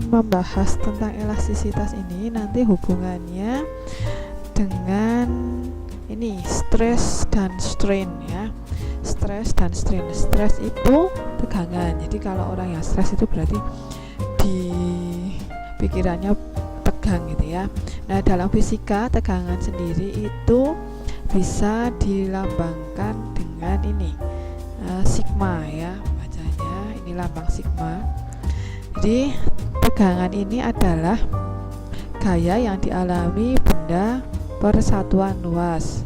membahas tentang elastisitas ini nanti hubungannya dengan ini stress dan strain ya. Stress dan strain. Stress itu tegangan. Jadi kalau orang yang stres itu berarti di pikirannya tegang gitu ya. Nah, dalam fisika tegangan sendiri itu bisa dilambangkan dengan ini sigma ya, bacanya ini lambang sigma. Jadi tegangan ini adalah gaya yang dialami benda per satuan luas.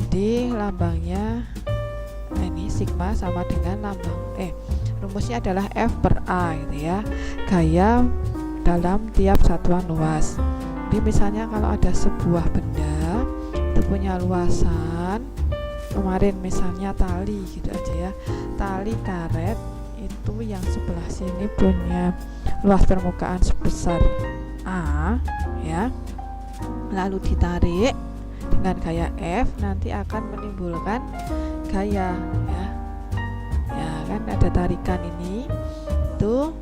Jadi lambangnya ini sigma sama dengan lambang rumusnya adalah F per A gitu ya, gaya dalam tiap satuan luas. Jadi misalnya kalau ada sebuah benda itu punya luasan, kemarin misalnya tali gitu aja ya, tali karet itu yang sebelah sini punya luas permukaan sebesar A ya, lalu ditarik dengan gaya F, nanti akan menimbulkan gaya ya kan, ada tarikan ini itu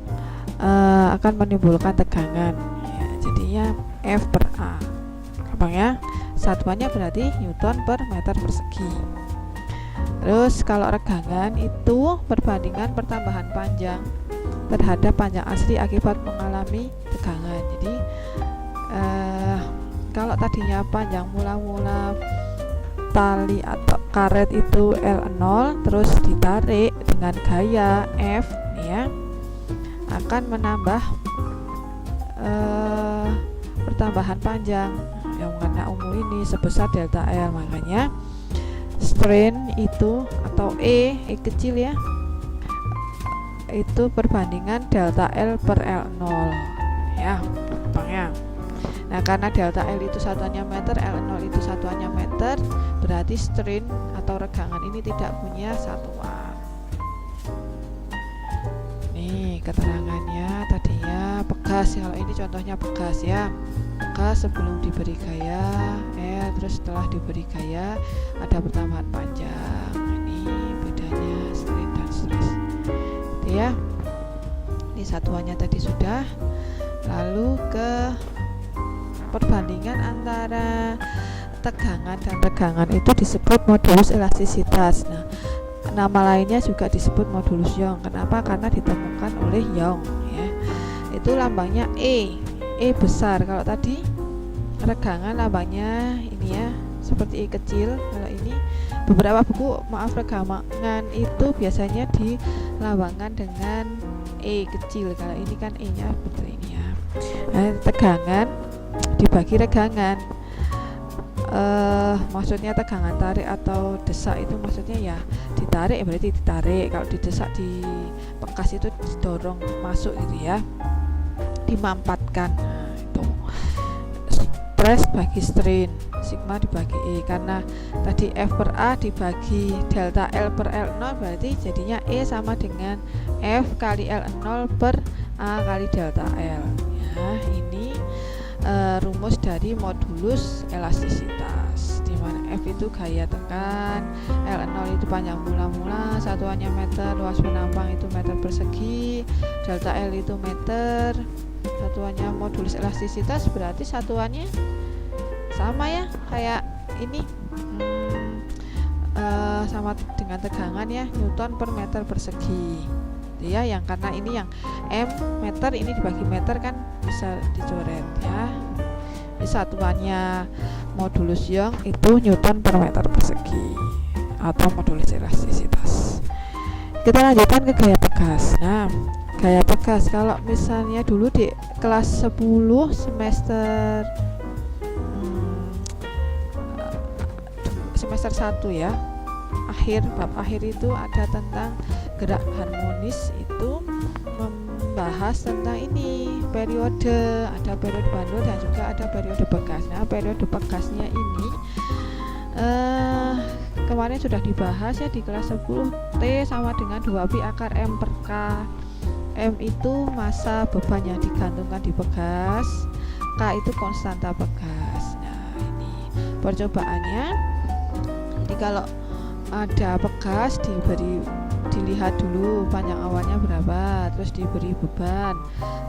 akan menimbulkan tegangan ya, jadinya F per A, gampang ya, satuannya berarti Newton per meter persegi. Terus kalau regangan itu perbandingan pertambahan panjang terhadap panjang asli akibat mengalami tegangan. Jadi kalau tadinya panjang mula-mula tali atau karet itu L0 terus ditarik dengan gaya F ya, akan menambah pertambahan panjang yang mengena umum ini sebesar delta L. Makanya strain itu atau E kecil ya, itu perbandingan delta L per L0 ya, gampangnya. Nah, karena delta L itu satuannya meter, L0 itu satuannya meter, berarti strain atau regangan ini tidak punya satuan. Nih keterangannya tadinya pegas, kalau ini contohnya pegas ya, pegas sebelum diberi gaya terus setelah diberi gaya ada pertambahan panjang. Ini bedanya strain dan stress gitu ya. Ini satuannya tadi sudah, lalu ke perbandingan antara tegangan dan regangan itu disebut modulus elastisitas. Nah, nama lainnya juga disebut modulus Young. Kenapa? Karena ditemukan oleh Young ya. Itu lambangnya E besar. Kalau tadi regangan lambangnya ini ya, seperti E kecil. Kalau ini beberapa buku regangan itu biasanya dilambangkan dengan E kecil. Kalau ini kan E nya seperti ini ya. Nah, tegangan dibagi regangan, maksudnya tegangan tarik atau desak itu maksudnya ya ditarik berarti ditarik, kalau didesak di bekas itu didorong masuk gitu ya, dimampatkan. Nah, itu stress bagi strain, sigma dibagi E, karena tadi F per A dibagi delta L per L0 berarti jadinya E sama dengan F kali L0 per A kali delta L ya. Ini rumus dari modulus elastisitas, di mana F itu gaya tekan, L0 itu panjang mula-mula, satuannya meter, luas penampang itu meter persegi, delta L itu meter, satuannya modulus elastisitas berarti satuannya sama ya kayak ini sama dengan tegangan ya, Newton per meter persegi ya, yang karena ini yang M meter ini dibagi meter kan bisa dicoret ya. Ini satuannya modulus Young itu Newton per meter persegi atau modulus elastisitas. Kita lanjutkan ke gaya pegas. Nah, gaya pegas kalau misalnya dulu di kelas 10 semester 1 ya, bab akhir itu ada tentang gerak harmonis, itu membahas tentang ini periode, ada periode bandul dan juga ada periode pegas. Nah, periode pegasnya ini kemarin sudah dibahas ya di kelas 10. T sama dengan 2pi akar M per K. M itu massa beban yang digantungkan di pegas, K itu konstanta pegas. Nah, ini percobaannya, jadi kalau ada pegas dilihat dulu panjang awannya berapa, terus diberi beban,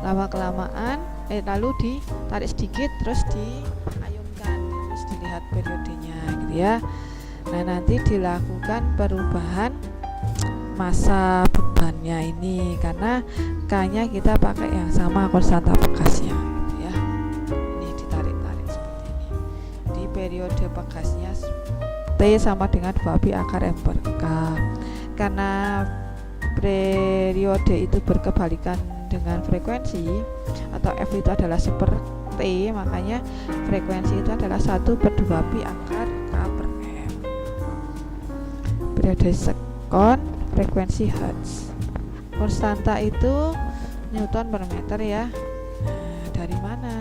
lama kelamaan lalu ditarik sedikit, terus diayunkan, terus dilihat periodenya gitu ya. Nah nanti dilakukan perubahan massa bebannya ini, karena K-nya kita pakai yang sama konstanta bekasnya gitu ya. Ini ditarik-tarik seperti ini. Di periode bekasnya T sama dengan 2pi akar M per K. Karena periode itu berkebalikan dengan frekuensi atau F itu adalah 1 per T, makanya frekuensi itu adalah 1 per 2pi akar K per M. Periode sekon, frekuensi Hertz. Konstanta itu Newton per meter ya. Nah, dari mana?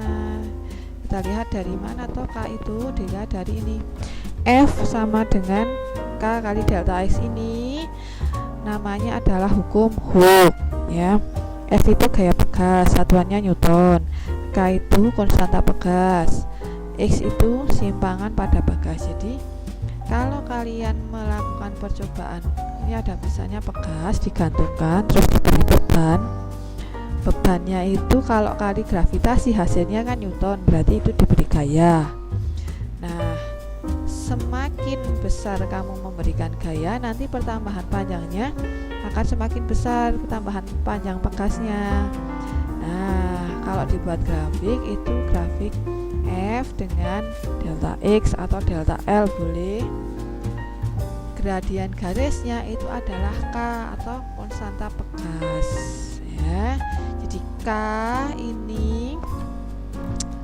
Kita lihat dari mana toh K itu? Dilihat dari ini. F sama dengan K kali delta X ini namanya adalah hukum Hooke ya. F itu gaya bekas, satuannya Newton. K itu konstanta bekas. X itu simpangan pada bekas. Jadi kalau kalian melakukan percobaan, ini ada misalnya bekas digantungkan terus diberi beban. Bebannya itu kalau kali gravitasi hasilnya kan Newton, berarti itu diberi gaya. Nah, semakin besar kamu memberikan gaya, nanti pertambahan panjangnya akan semakin besar, pertambahan panjang bekasnya. Nah, kalau dibuat grafik itu grafik F dengan delta X atau delta L boleh. Gradian garisnya itu adalah K atau konstanta bekas ya. Jadi K ini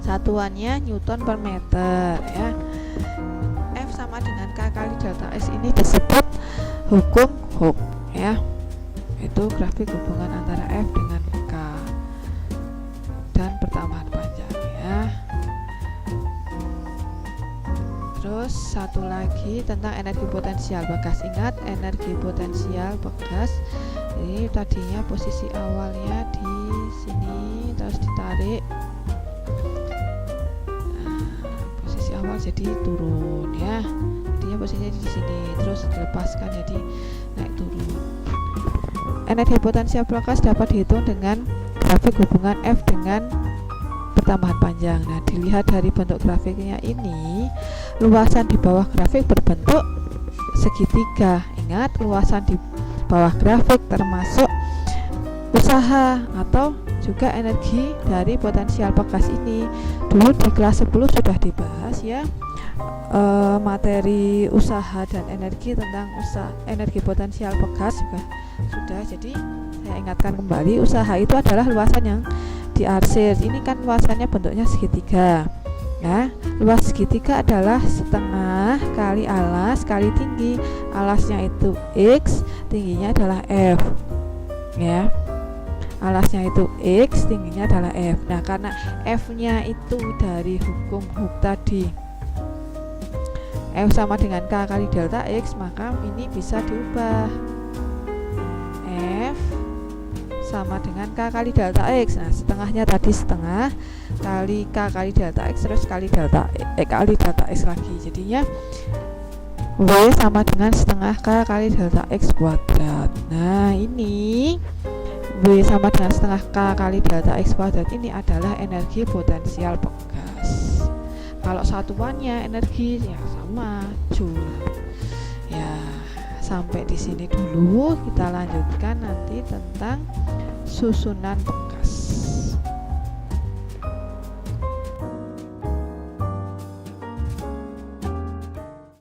satuannya Newton per meter ya. F sama dengan K kali delta S ini disebut hukum Hooke ya. Itu grafik hubungan antara F dengan K dan pertambahan panjang ya. Terus satu lagi tentang energi potensial bekas. Ingat, energi potensial bekas ini tadinya posisi awalnya di sini, terus ditarik. Nah, posisi awal jadi turun ya. Tadinya posisinya di sini, terus dilepaskan jadi naik turun. Energi potensial bekas dapat dihitung dengan grafik hubungan F dengan pertambahan panjang. Nah, dilihat dari bentuk grafiknya ini, luasan di bawah grafik berbentuk segitiga. Ingat, luasan di bawah grafik termasuk usaha atau juga energi dari potensial bekas ini. Dulu di kelas 10 sudah dibahas ya, materi usaha dan energi tentang energi potensial bekas juga sudah. Jadi saya ingatkan kembali, usaha itu adalah luasan yang diarsir. Ini kan luasannya bentuknya segitiga. Nah, luas segitiga adalah setengah kali alas kali tinggi. Alasnya itu X, tingginya adalah F. Ya. Alasnya itu X, tingginya adalah F. Nah, karena F-nya itu dari hukum Hooke tadi, F sama dengan K kali delta X, maka ini bisa diubah. F sama dengan K kali delta X. Nah, setengahnya tadi setengah kali K kali delta X, terus kali delta X lagi. Jadinya W sama dengan setengah K kali delta X kuadrat. Nah, ini W sama dengan setengah K kali delta X kuadrat ini adalah energi potensial bekas. Kalau satuannya energinya sama, Joule. Ya, sampai di sini dulu. Kita lanjutkan nanti tentang susunan bekas.